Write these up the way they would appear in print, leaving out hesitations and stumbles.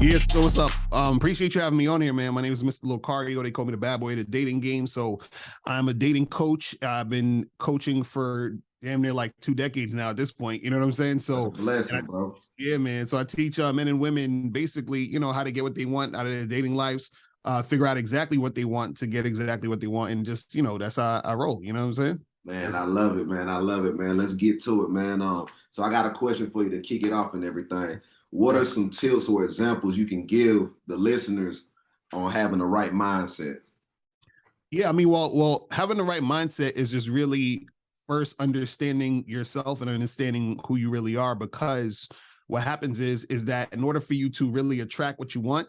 Yes, so what's up? Appreciate you having me on here, man. My name is Mr. Locario. They call me the bad boy of the dating game. So I'm a dating coach. I've been coaching for damn near like 2 decades now at this point. You know what I'm saying? That's a So blessing, bro. yeah, man. So I teach men and women basically, how to get what they want out of their dating lives, figure out exactly what they want to get exactly what they want. And just, that's how I roll. You know what I'm saying? Man, I love it, man. I love it, man. Let's get to it, man. So I got a question for you to kick it off and everything. What are some tips or examples you can give the listeners on having the right mindset? Yeah, I mean, well, having the right mindset is just really first understanding yourself and understanding who you really are. Because what happens is that in order for you to really attract what you want,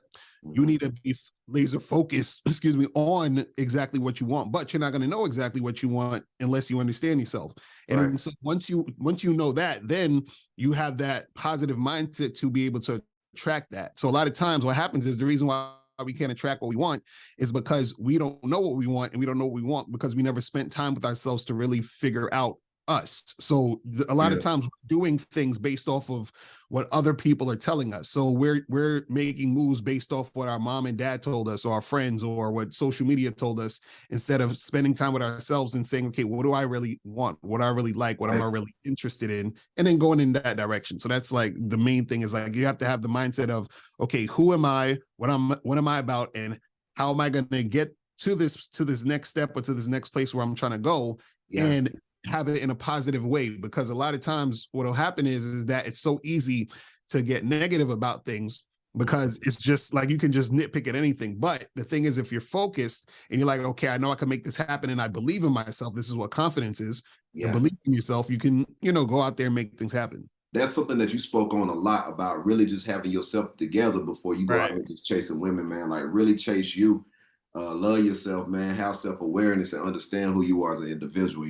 you need to be laser focused, excuse me, on exactly what you want. But you're not going to know exactly what you want unless you understand yourself. And so once you know that, then you have that positive mindset to be able to attract that. So a lot of times what happens is the reason why we can't attract what we want is because we don't know what we want, and we don't know what we want because we never spent time with ourselves to really figure out us. So a lot of times we're doing things based off of what other people are telling us. So we're making moves based off what our mom and dad told us, or our friends, or what social media told us, instead of spending time with ourselves and saying, okay, what do I really want? What do I really like? What am I really interested in? And then going in that direction. So that's like the main thing, is like you have to have the mindset of, okay, who am I? What am I about? And how am I going to get to this next step, or to this next place where I'm trying to go? And have it in a positive way. Because a lot of times what will happen is that it's so easy to get negative about things, because it's just like you can just nitpick at anything. But the thing is, if you're focused and you're like, okay, I know I can make this happen, and I believe in myself, this is what confidence is. You believe in yourself, you can, go out there and make things happen. That's something that you spoke on a lot about, really just having yourself together before you go out here just chasing women, man. Like really chase you, love yourself, man, have self-awareness, and understand who you are as an individual,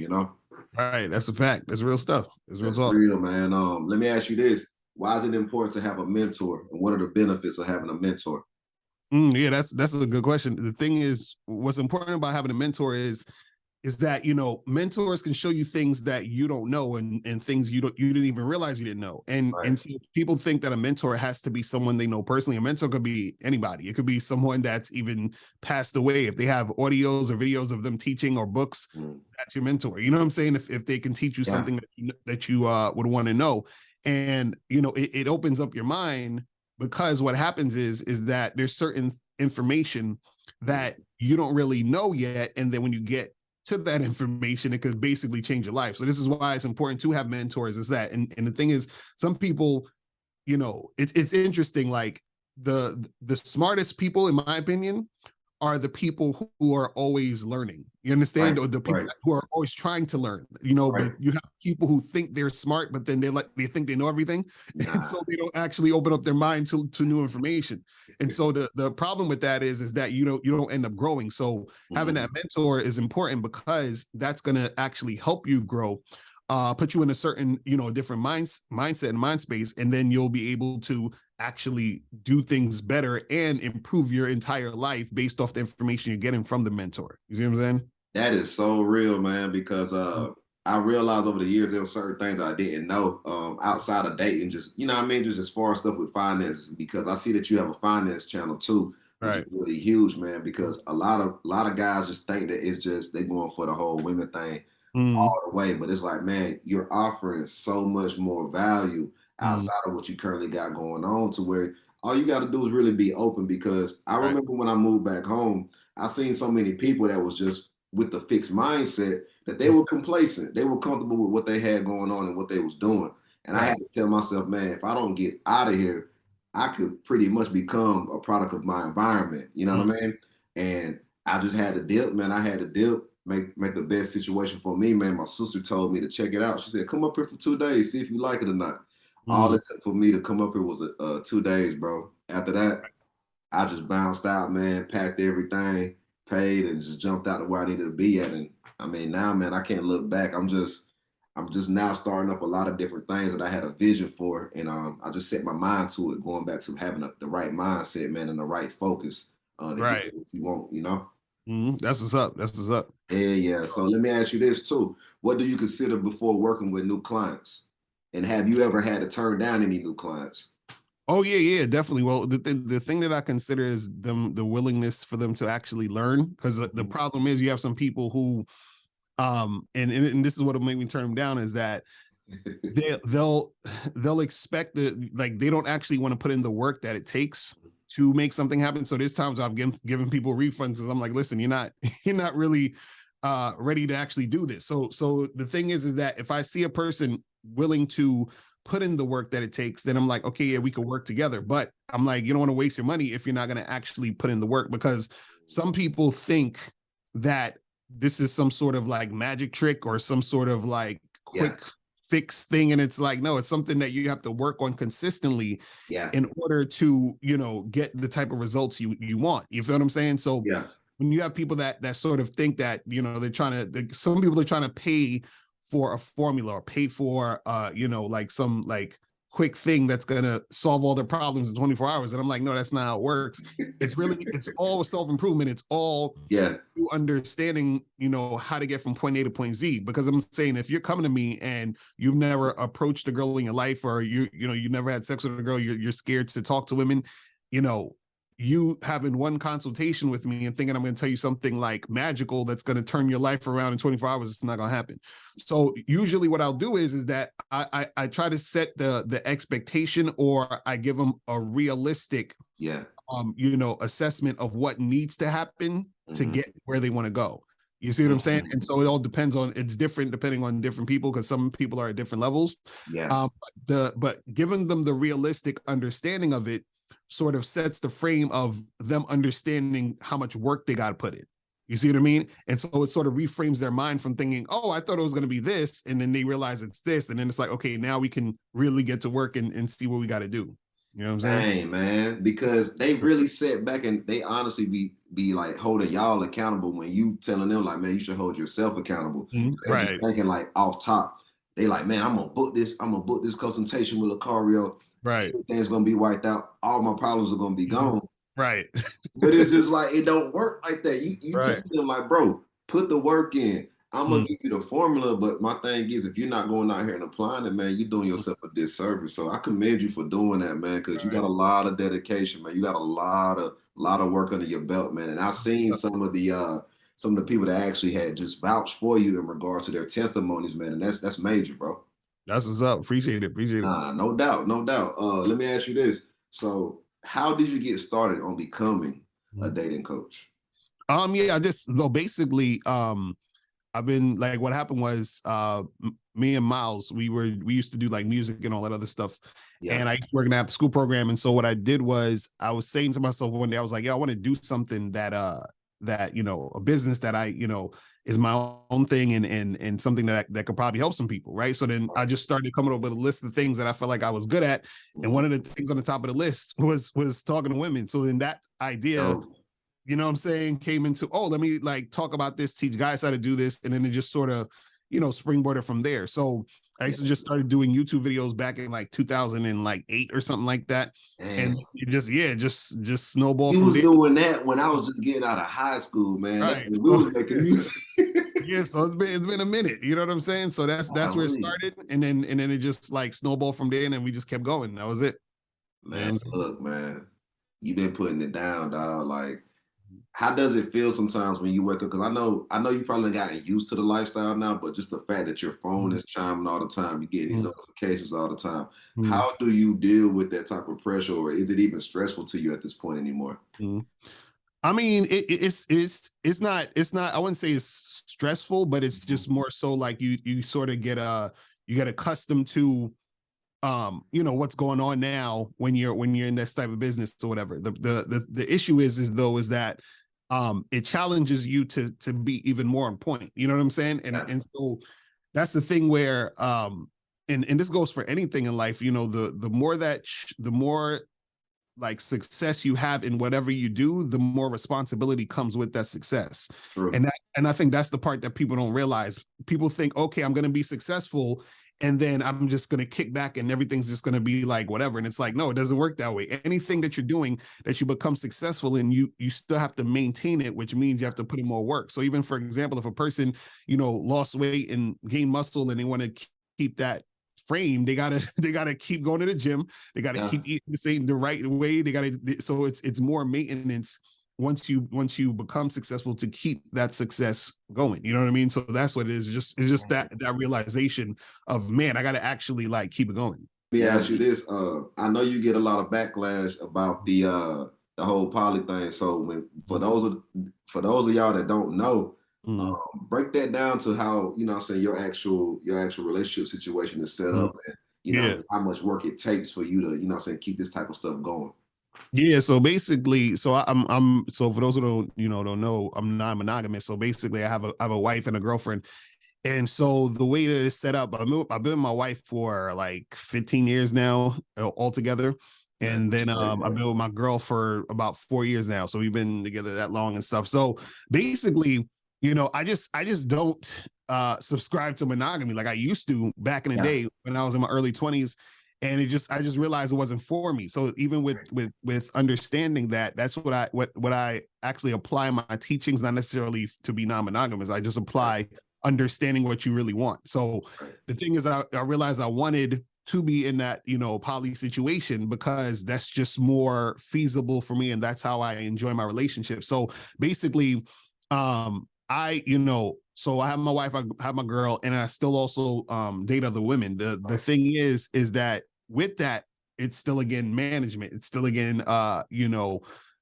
Right, that's a fact. That's real stuff. That's real, man. Let me ask you this. Why is it important to have a mentor, and what are the benefits of having a mentor? Yeah, that's a good question. The thing is, what's important about having a mentor is that mentors can show you things that you don't know, and things you didn't even realize you didn't know. And so people think that a mentor has to be someone they know personally. A mentor could be anybody. It could be someone that's even passed away. If they have audios or videos of them teaching, or books, that's your mentor. You know what I'm saying? If they can teach you something that you would want to know. And it opens up your mind, because what happens is that there's certain information that you don't really know yet, and then when you get to that information, it could basically change your life. So this is why it's important to have mentors, is that. And the thing is, some people, it's interesting, like the smartest people, in my opinion, are the people who are always learning. You understand? Or the people who are always trying to learn. But you have people who think they're smart, but then they think they know everything. And so they don't actually open up their mind to new information. And so the problem with that is that you don't end up growing. So having that mentor is important, because that's gonna actually help you grow. Put you in a certain, different mindset and mind space, and then you'll be able to actually do things better and improve your entire life based off the information you're getting from the mentor. You see what I'm saying? That is so real, man, because I realized over the years there were certain things I didn't know outside of dating, just, just as far as stuff with finances, because I see that you have a finance channel too, which is really huge, man, because a lot of guys just think that it's just they going for the whole women thing all the way. But it's like, man, you're offering so much more value outside of what you currently got going on, to where all you got to do is really be open. Because I remember when I moved back home, I seen so many people that was just with the fixed mindset, that they were complacent. They were comfortable with what they had going on and what they was doing. And I had to tell myself, man, if I don't get out of here, I could pretty much become a product of my environment. You know what I mean? And I just had to dip, man. I had to dip, make the best situation for me, man. My sister told me to check it out. She said, come up here for 2 days, see if you like it or not. All it took for me to come up here was 2 days, bro. After that, I just bounced out, man, packed everything, paid, and just jumped out to where I needed to be at. And I mean, now, man, I can't look back. I'm just now starting up a lot of different things that I had a vision for, and I just set my mind to it, going back to having the right mindset, man, and the right focus to get what you want, That's what's up. That's what's up. Yeah. So let me ask you this too. What do you consider before working with new clients? And have you ever had to turn down any new clients? Oh yeah, yeah, definitely. Well, the thing that I consider is the willingness for them to actually learn, because the problem is you have some people who and this is what'll make me turn them down, is that they they'll expect that, like, they don't actually want to put in the work that it takes to make something happen. So there's times I've given people refunds, and I'm like, listen, you're not you're not really ready to actually do this. So the thing is that if I see a person willing to put in the work that it takes, then I'm like, okay, yeah, we could work together. But I'm like, you don't want to waste your money if you're not going to actually put in the work, because some people think that this is some sort of like magic trick or some sort of like Yeah, quick fix thing, and it's like, no, it's something that you have to work on consistently yeah, in order to, get the type of results you want. You feel what I'm saying? So yeah, when you have people that sort of think that, they're trying to, some people are trying to pay for a formula or pay for like some like quick thing that's gonna solve all their problems in 24 hours, and I'm like, no, that's not how it works. It's all self-improvement. It's all yeah. you understanding, how to get from point A to point Z. Because I'm saying, if you're coming to me and you've never approached a girl in your life, or you never had sex with a girl, you're scared to talk to women, you know, you having one consultation with me and thinking I'm going to tell you something like magical that's going to turn your life around in 24 hours, it's not going to happen. So usually what I'll do is that I try to set the expectation, or I give them a realistic Yeah. assessment of what needs to happen to Hmm. get where they want to go. You see what I'm saying? Hmm. And so it all depends on, it's different depending on different people, because some people are at different levels. Yeah. But giving them the realistic understanding of it sort of sets the frame of them understanding how much work they got to put in. You see what I mean? And so it sort of reframes their mind from thinking, oh, I thought it was going to be this. And then they realize it's this. And then it's like, okay, now we can really get to work and see what we got to do. You know what I'm saying? Dang, man, because they really sit back and they honestly be like holding y'all accountable when you telling them like, man, you should hold yourself accountable. Mhm. So they just Right. thinking like off top. They like, man, I'm gonna book this consultation with Locario. Right. Everything's gonna be wiped out. All my problems are gonna be Mhm. gone. Right. But it's just like it don't work like that. You tell Right. them like, bro, put the work in. I'm gonna Mm. give you the formula, but my thing is, if you're not going out here and applying it, man, you're doing yourself a disservice. So I commend you for doing that, man, because you got Right. a lot of dedication, man. You got a lot of work under your belt, man. And I've seen some of the people that actually had just vouched for you in regards to their testimonies, man. And that's major, bro. That's what's up. Appreciate it. Appreciate it. Nah, no doubt, no doubt. Let me ask you this. So, how did you get started on becoming a Mhm. dating coach? Yeah, I just, no, basically, I've been like, what happened was, me and Miles, we used to do like music and all that other stuff. Yeah. And I used to work in the after school program. And so what I did was, I was saying to myself one day, I was like, yeah, I want to do something that, a business that is my own thing, and something that could probably help some people. Right. So then I just started coming up with a list of things that I felt like I was good at. And Mhm. one of the things on the top of the list was talking to women. So then that idea, Dope. what I'm saying, came into, oh, let me like talk about this, teach guys how to do this. And then it just sort of, springboarded from there. So I Yeah. used to just started doing YouTube videos back in like 2008 or something like that. And And it just, yeah, just snowballed you from was there. doing that when I was just getting out of high school, man. That's Right. when we So was making music. yeah, so it's been a minute. You know what I'm saying? So that's where it Golly. started. And then it just like snowballed from there, and then we just kept going. That was it. You know what Man, I'm saying? look, man, you been putting it down, dog. Like, how does it feel sometimes when you wake up? Because I know you probably gotten used to the lifestyle now, but just the fact that your phone is chiming all the time, you get these Mhm. notifications all the time. Mhm. How do you deal with that type of pressure, or is it even stressful to you at this point anymore? Mhm. I mean, it's not. I wouldn't say it's stressful, but it's Mhm. just more so like you sort of you get accustomed to what's going on now when you're in this type of business or whatever. The issue is that it challenges you to be even more on point. You know what I'm saying? And Yeah, and so that's the thing where and this goes for anything in life. The more like success you have in whatever you do, the more responsibility comes with that success. true. And I think that's the part that people don't realize. People think, okay, I'm going to be successful, and then I'm just going to kick back and everything's just going to be like whatever. And it's like, no, it doesn't work that way. Anything that you're doing that you become successful in, you still have to maintain it, which means you have to put in more work. So even, for example, if a person lost weight and gained muscle, and they want to keep that frame, they gotta keep going to the gym. They gotta keep eating the right way. They gotta, so it's more maintenance once you become successful to keep that success going. You know what I mean? So that's what it is. It's just that realization of, man, I gotta actually like keep it going. Let me ask you this. I know you get a lot of backlash about the whole poly thing. So for those of y'all that don't know, break that down to how, you know what I'm saying, your actual relationship situation is set up, and you know how much work it takes for you to, you know what I'm saying, keep this type of stuff going. Yeah, so basically, so I'm so for those who don't know, I'm non-monogamous. So basically, I have a wife and a girlfriend. And so the way that it's set up, I've been with my wife for like 15 years now altogether. And then I've been with my girl for about 4 years now. So we've been together that long and stuff. So basically, I just don't subscribe to monogamy like I used to back in the day when I was in my early 20s. And I just realized it wasn't for me. So even with understanding that, that's what I actually apply my teachings, not necessarily to be non-monogamous. I just apply understanding what you really want. So the thing is, I realized I wanted to be in that, poly situation because that's just more feasible for me. And that's how I enjoy my relationship. So basically, so I have my wife, I have my girl, and I still also date other women. The thing is that with that, it's still again management. It's still again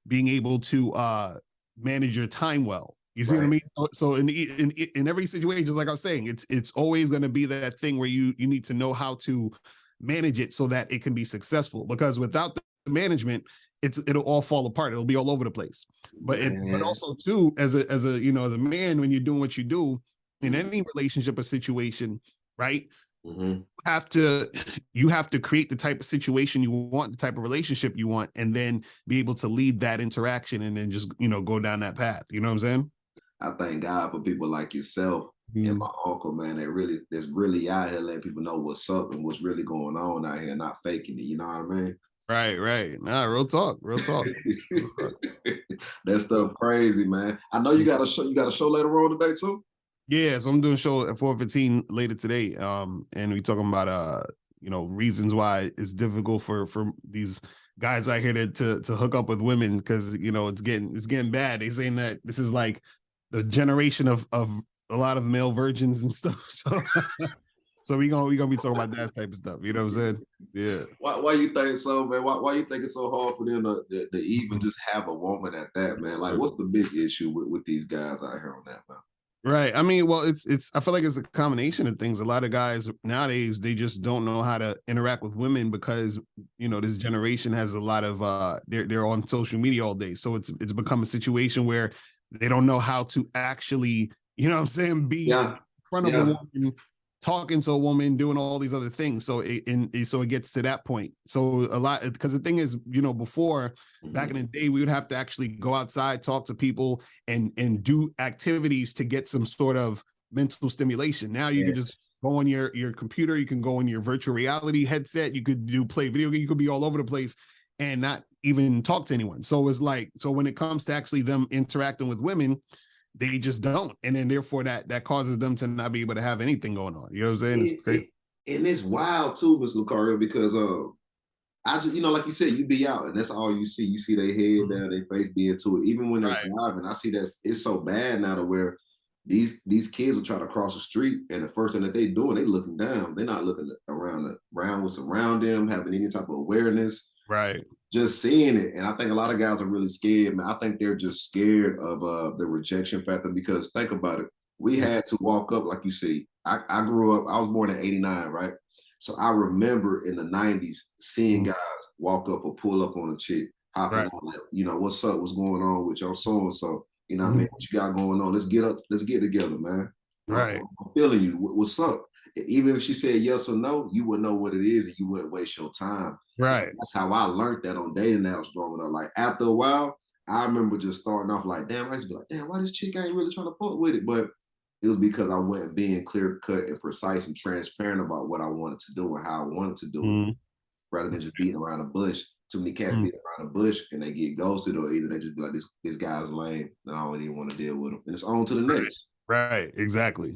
being able to manage your time well. You see what I mean? So in every situation, just like I was saying, it's always going to be that thing where you need to know how to manage it so that it can be successful. Because without the management, it'll all fall apart. It'll be all over the place. But also too, as a man, when you're doing what you do in any relationship or situation, right? You have to create the type of situation you want, the type of relationship you want, and then be able to lead that interaction and then just go down that path. You know what I'm saying? I thank God for people like yourself and my uncle, man, that's really out here letting people know what's up and what's really going on out here, not faking it. You know what I mean? Right. Nah, real talk. That stuff crazy, man. I know you got a show. You got a show later on today too. Yeah, so I'm doing a show at 4:15 later today. And we talking about reasons why it's difficult for these guys out here to hook up with women because it's getting bad. They saying that this is like the generation of a lot of male virgins and stuff. So so we gonna be talking about that type of stuff. You know what I'm saying? Yeah. Why you think so, man? Why you think it's so hard for them to even just have a woman at that, man? Like, what's the big issue with these guys out here on that, man? Right. I mean, well, it's I feel like it's a combination of things. A lot of guys nowadays, they just don't know how to interact with women because, this generation has a lot of they're on social media all day. So it's become a situation where they don't know how to actually, what I'm saying, be in front of a woman, talking to a woman, doing all these other things. So it gets to that point. So a lot, because the thing is, before back in the day, we would have to actually go outside, talk to people, and do activities to get some sort of mental stimulation. Now you could just go on your computer, you can go on your virtual reality headset, you could play video game, you could be all over the place and not even talk to anyone. So it's like, so when it comes to actually them interacting with women, they just don't, and then therefore that causes them to not be able to have anything going on. You know what I'm saying? It's crazy. And it's wild too, Mr. Locario, because I just, like you said, you be out and that's all you see. You see their head down, their face being to it. Even when they're driving, I see that it's so bad now to where these kids will try to cross the street and the first thing that they doing, they looking down. They're not looking around what's around them, having any type of awareness. Right. Just seeing it. And I think a lot of guys are really scared, man. I think they're just scared of the rejection factor because think about it. We had to walk up, like you see. I grew up, I was born in 89, right? So I remember in the 90s seeing guys walk up or pull up on a chick, hopping on like, what's up, what's going on with your so-and-so? You know what I mean? What you got going on? Let's get together, man. Right. I'm feeling you. What's up? Even if she said yes or no, you wouldn't know what it is and you wouldn't waste your time. Right. And that's how I learned that on dating apps growing up. Like after a while, I remember just starting off like, damn, I used to be like, damn, why this chick ain't really trying to fuck with it? But it was because I went being clear cut and precise and transparent about what I wanted to do and how I wanted to do it, rather than just beating around the bush. Too many cats beat around the bush and they get ghosted, or either they just be like, this guy's lame and I don't even want to deal with him. And it's on to the next. Right. Exactly.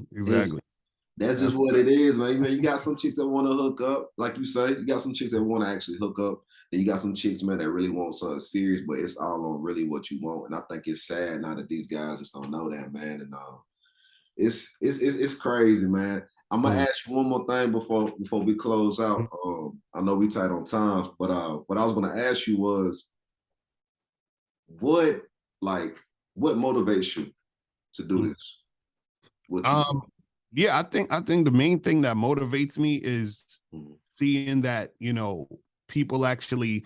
That's just what it is, man. You got some chicks that want to hook up, like you say. You got some chicks that want to actually hook up. And you got some chicks, man, that really want something serious, but it's all on really what you want. And I think it's sad now that these guys just don't know that, man. And it's crazy, man. I'm gonna ask you one more thing before we close out. I know we tight on time, but what I was gonna ask you was what what motivates you to do this? Yeah, I think the main thing that motivates me is seeing that, you know, people actually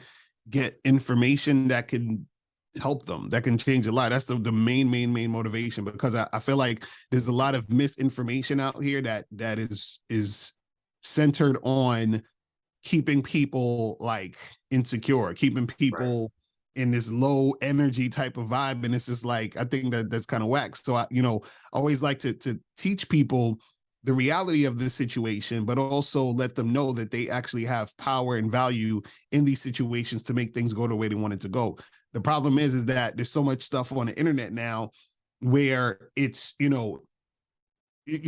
get information that can help them, that can change a lot. That's the main motivation, because I feel like there's a lot of misinformation out here that is centered on keeping people like insecure, keeping people in this low energy type of vibe. And it's just like, I think that's kind of whack. So I always like to teach people the reality of this situation, but also let them know that they actually have power and value in these situations to make things go the way they want it to go. The problem is that there's so much stuff on the internet now where it's, you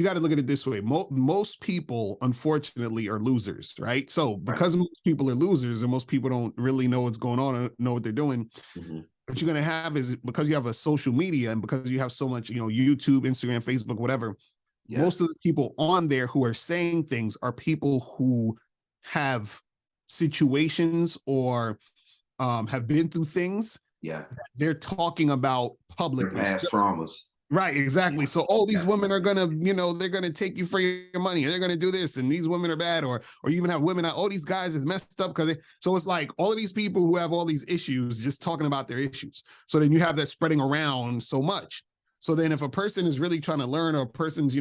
got to look at it this way. Most people, unfortunately, are losers, right? So because most people are losers and most people don't really know what's going on or know what they're doing, what you're going to have is, because you have a social media and because you have so much, YouTube, Instagram, Facebook, whatever, most of the people on there who are saying things are people who have situations or have been through things. They're talking about publicly. Their past traumas. Right, exactly. So, these women are gonna, they're gonna take you for your money, or they're gonna do this, and these women are bad, or you even have women. These guys is messed up because so it's like all of these people who have all these issues just talking about their issues. So then you have that spreading around so much. So then if a person is really trying to learn, or a person's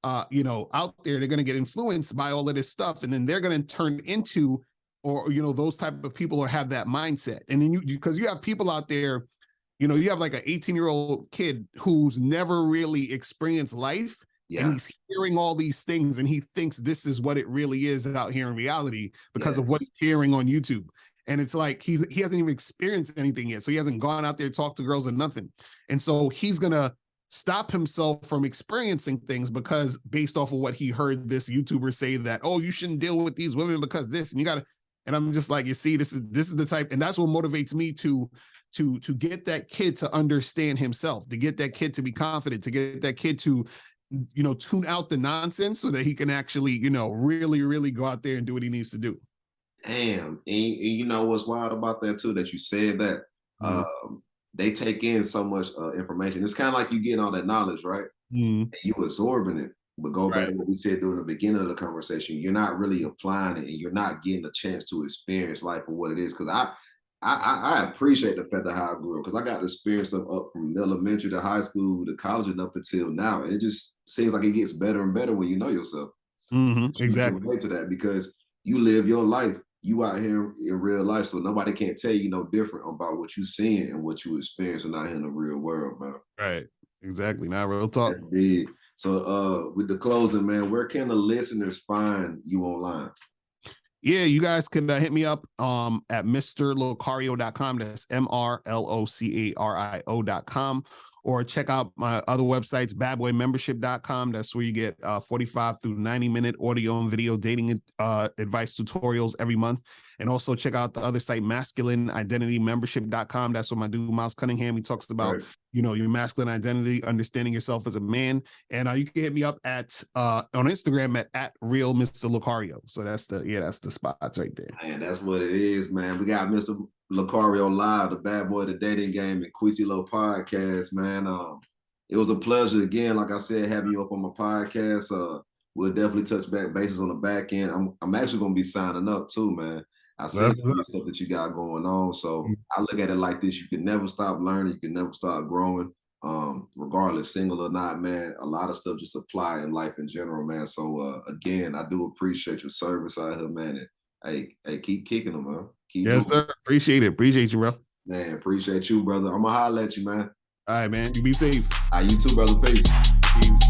out there, they're gonna get influenced by all of this stuff, and then they're gonna turn into, or those type of people, or have that mindset. And then because you have people out there. You have like an 18-year-old kid who's never really experienced life, and he's hearing all these things, and he thinks this is what it really is out here in reality because of what he's hearing on YouTube. And it's like he hasn't even experienced anything yet. So he hasn't gone out there, talked to girls, or nothing. And so he's going to stop himself from experiencing things because based off of what he heard this YouTuber say that, you shouldn't deal with these women because this, and you got to, and I'm just like, you see, this is the type, and that's what motivates me to get that kid to understand himself, to get that kid to be confident, to get that kid to, tune out the nonsense so that he can actually, really, really go out there and do what he needs to do. Damn. And you know what's wild about that too, that you said that they take in so much information. It's kind of like you getting all that knowledge, right? And you absorbing it. But go back to what we said during the beginning of the conversation, you're not really applying it, and you're not getting a chance to experience life for what it is. Because I appreciate the fact of how I grew up, because I got to experience stuff up from elementary to high school to college and up until now. And it just seems like it gets better and better when you know yourself. Exactly. You can relate to that because you live your life. You out here in real life, so nobody can't tell you no different about what you seeing and what you experiencing out here in the real world, man. Right. Exactly. Now, real talk. That's big. So with the closing, man, where can the listeners find you online? Yeah, you guys can hit me up at mr.locario.com. That's mrlocario.com. Or check out my other websites, badboymembership.com. That's where you get 45 through 90-minute audio and video dating advice tutorials every month. And also check out the other site, masculineidentitymembership.com. That's where my dude, Miles Cunningham, he talks about, your masculine identity, understanding yourself as a man. And you can hit me up at on Instagram at real Mr. Locario. So that's the spots right there. Man, that's what it is, man. We got Mr. Locario live, the bad boy of the dating game, and Quisylo podcast, man. It was a pleasure again, like I said, having you up on my podcast. We'll definitely touch back bases on the back end. I'm actually gonna be signing up too, man. I see some of the stuff that you got going on. So I look at it like this: you can never stop learning, you can never stop growing. Regardless, single or not, man, a lot of stuff just apply in life in general, man. So again, I do appreciate your service out here, man. And hey, keep kicking them, man. Yes, sir. Appreciate it. Appreciate you, bro. Man, appreciate you, brother. I'm gonna holler at you, man. All right, man. You be safe. You too, brother. Peace. Peace.